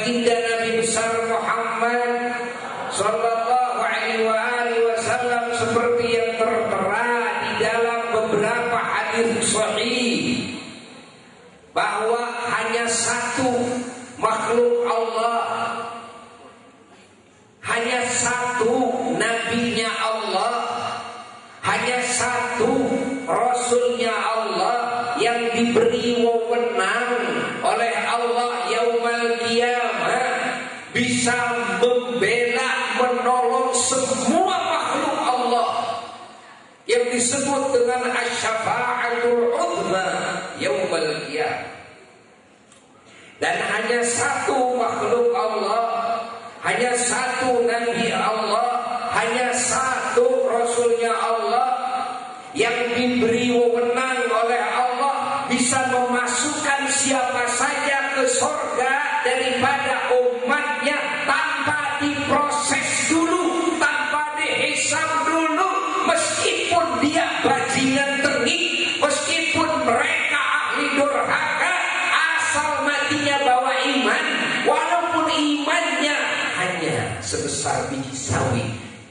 baginda Nabi besar Muhammad sallallahu alaihi wasallam seperti yang tertera di dalam beberapa hadis sahih bahwa hanya satu makhluk Allah, hanya satu nabinya Allah, hanya satu rasulnya Allah yang diberi wewenang oleh Allah yaumal qiyamah bisa membela, menolong semua makhluk Allah yang disebut dengan asy-syafa'atul 'uzma yaumal qiyamah. Dan hanya satu makhluk Allah, hanya satu nabi Allah, hanya satu rasulnya Allah yang diberi wewenang oleh Allah bisa memasukkan siapa saja ke surga daripada umatnya tanpa diproses dulu, tanpa dihisab dulu, meskipun dia bajingan tengik, meskipun mereka ahli durhaka, asal matinya bawa iman, walaupun imannya hanya sebesar biji sawi.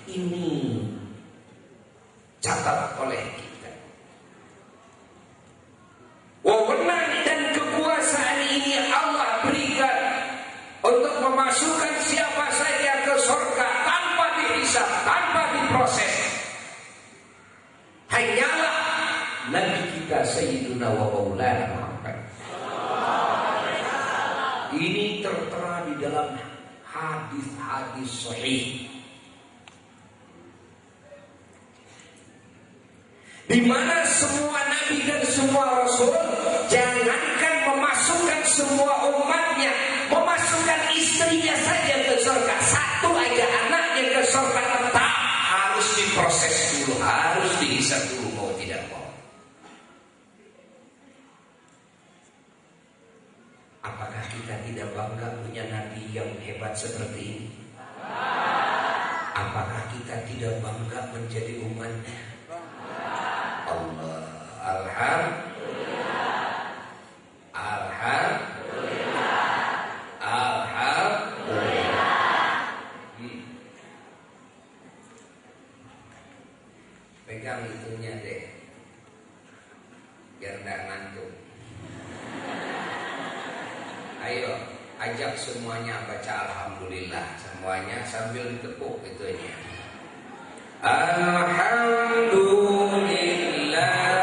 Ini catat oleh kita. Wewenang dan kekuasaan ini Allah berikan untuk memasukkan siapa saja ke surga tanpa dihisab, tanpa diproses. Hanyalah Nabi kita Sayyiduna wa Maulana Muhammad. Ini tertera di dalam hadis-hadis sahih, di mana semua nabi dan semua rasul jangankan memasukkan semua umatnya, memasukkan istrinya saja ke surga, satu aja anaknya ke surga tetap harus diproses dulu, harus dihisab dulu, mau tidak mau. Apakah kita tidak bangga punya nabi yang hebat seperti ini? Apakah kita tidak bangga menjadi umatnya? Allah, alhamdulillah, alhamdulillah, alhamdulillah. Pegang itunya deh, biar nggak ngantuk. Ayo, ajak semuanya baca alhamdulillah, semuanya sambil ditepuk itunya. Alhamdulillah.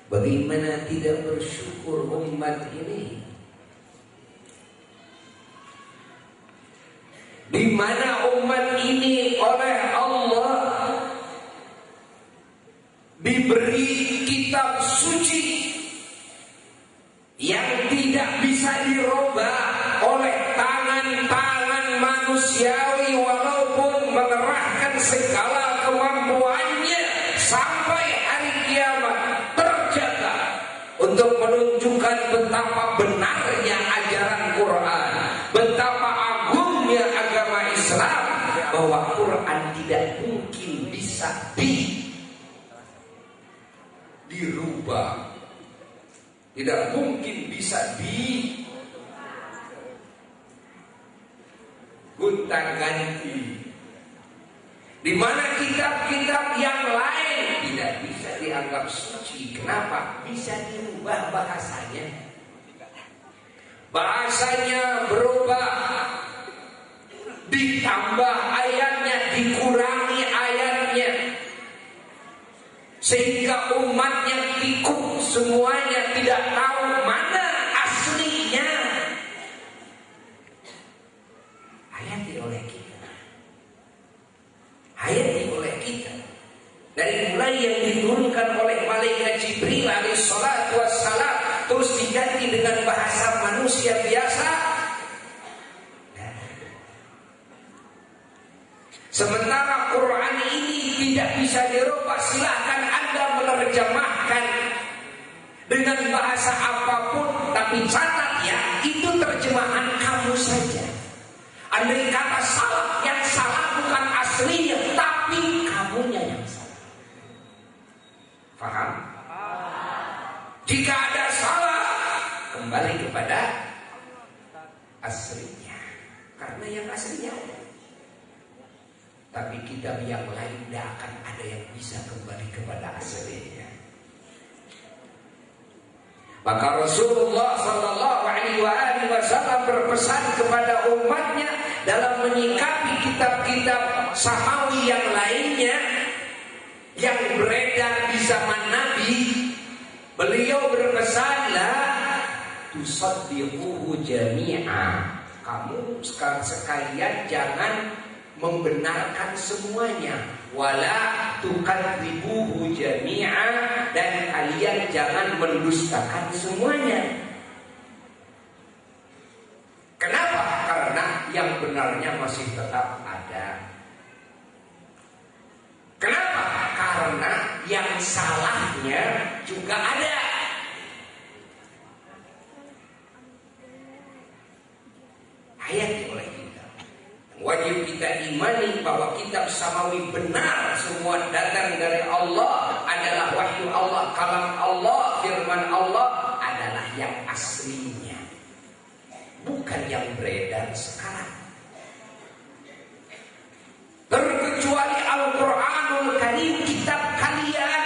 Bagaimana tidak bersyukur umat ini, di mana umat ini oleh Allah diberi kitab suci yang tidak bisa dirubah oleh tangan-tangan bahwa Quran tidak mungkin bisa dirubah, tidak mungkin bisa gonta-ganti. Di mana kitab-kitab yang lain tidak bisa dianggap suci. Kenapa? Bisa dirubah bahasanya. Bahasanya berubah, ditambah ayatnya, dikurangi ayatnya, sehingga umatnya pikuk semuanya, tidak tahu mana aslinya. Hayati oleh kita, hayati oleh kita. Dari mulai yang diturunkan oleh malaikat Jibril alaihissalatu wassalam, terus diganti dengan bahasa manusia biasa. Sementara Quran ini tidak bisa dirubah, silahkan Anda menerjemahkan dengan bahasa apapun, tapi catat ya, itu terjemahan kamu saja. Andai kata salah, yang salah bukan aslinya, tapi kamunya yang salah. Faham? Jika ada salah, kembali kepada aslinya, karena yang aslinya ada. Tapi kitab yang lain tidak akan ada yang bisa kembali kepada aslinya. Maka Rasulullah Sallallahu Alaihi Wasallam berpesan kepada umatnya dalam menyikapi kitab-kitab samawi yang lainnya yang beredar di zaman Nabi. Beliau berpesan, la tusaddiquhu jami'a. Kamu sekalian jangan membenarkan semuanya, wala tukadzibuhu jami'a, dan kalian jangan mendustakan semuanya. Kenapa? Karena yang benarnya masih tetap ada. Kenapa? Karena yang salahnya juga ada. Hayati oleh kita. Wajib kita imani bahwa kitab samawi benar, semua datang dari Allah, adalah wahyu Allah, kalam Allah, firman Allah, adalah yang aslinya, bukan yang beredar sekarang. Terkecuali Al-Quranul Karim, kitab kalian,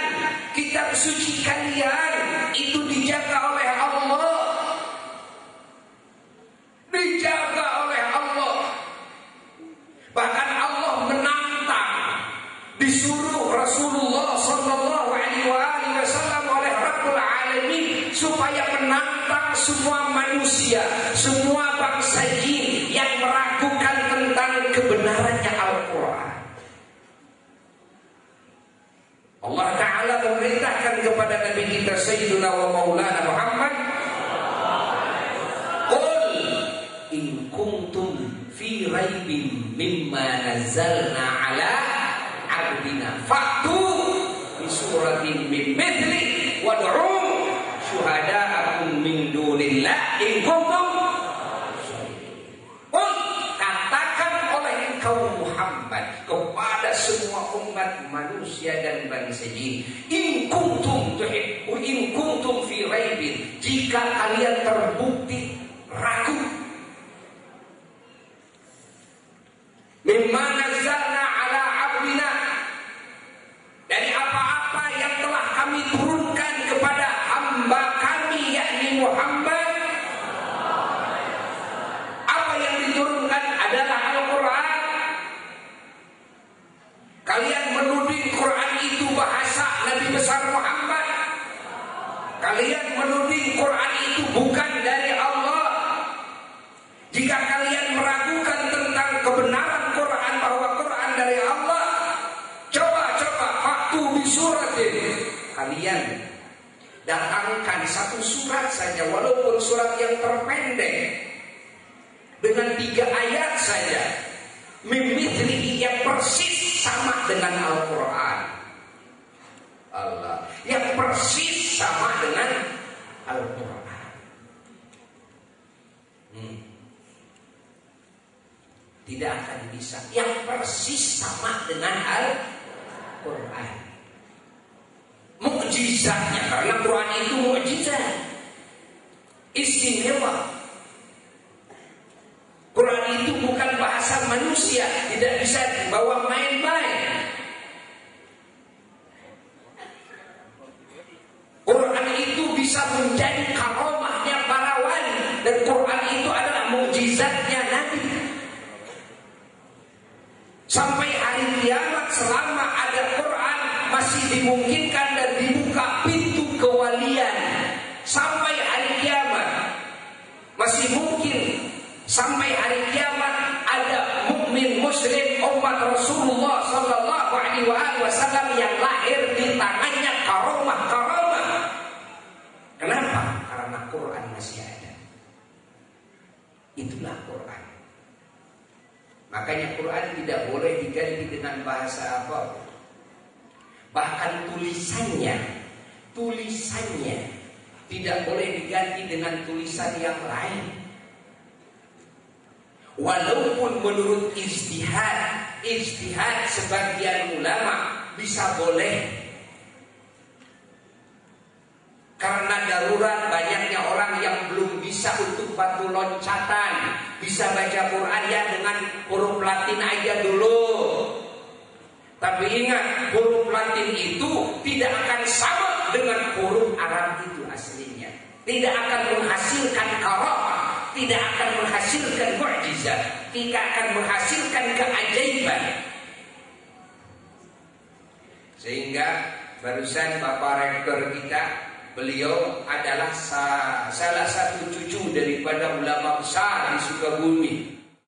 kitab suci kalian, itu dijaga oleh Allah, dijaga oleh Allah. Bahkan Allah menantang, disuruh Rasulullah Sallallahu Alaihi Wasallam oleh Rabbul Alamin supaya menantang semua manusia, semua bangsa jin yang meragukan tentang kebenarannya Al-Quran. Allah Ta'ala memerintahkan kepada Nabi kita Sayyidina wa Maulana Muhammad, qul in kuntum fi raibin mimma nazzalna ala abdina fa'tu bi suratin min mithli wad'u syuhada'akum min dunillah in kuntum. Katakan oleh engkau Muhammad kepada semua umat manusia dan bangsa jin, in kuntum tuhibbu, in kuntum fi raibin, jika kalian terbukti ragu, mimma nazzalna ala abdina, dari apa-apa yang telah kami turunkan kepada hamba kami, yakni Muhammad. Apa yang diturunkan adalah Al-Quran. Kalian menuding Quran itu bahasa Nabi besar Muhammad. Kalian menuding Quran itu bukan dari Allah. Jika kalian meragukan tentang kebenaran Quran, bahwa Quran dari Allah, coba faktu bi suratin, kalian datangkan satu surat saja, walaupun surat yang terpendek, dengan 3 ayat saja, mimithlihi, yang persis sama dengan Al-Quran. Allah, yang persis sama dengan Al-Quran. Tidak akan bisa. Yang persis sama dengan Al-Quran. Mukjizatnya, karena Quran itu mukjizat, istimewa. Quran itu bukan bahasa manusia, tidak bisa dibawa main-main. Quran itu bisa menjadi karomahnya para wali, dan Quran itu adalah mukjizatnya Nabi. Sampai hari kiamat selama ada Quran masih dimungkinkan dan dibuka pintu kewalian. Sampai hari kiamat masih mungkin. Sampai hari kiamat ada mukmin muslim umat Rasulullah sallallahu alaihi wasallam yang lahir di tangannya karomah. Kenapa? Karena Quran masih ada. Itulah Quran. Makanya Quran tidak boleh diganti dengan bahasa apa. Bahkan tulisannya tidak boleh diganti dengan tulisan yang lain. Walaupun menurut ijtihad sebagian ulama bisa boleh. Karena darurat banyaknya orang yang belum bisa untuk batu loncatan, bisa baca Quran ya dengan huruf Latin aja dulu. Tapi ingat, huruf Latin itu tidak akan sama dengan huruf Arab itu aslinya. Tidak akan menghasilkan karamah, tidak akan menghasilkan mukjizat, tidak akan menghasilkan keajaiban. Sehingga barusan Bapak Rektor kita, beliau adalah salah satu cucu daripada ulama besar di Sukabumi.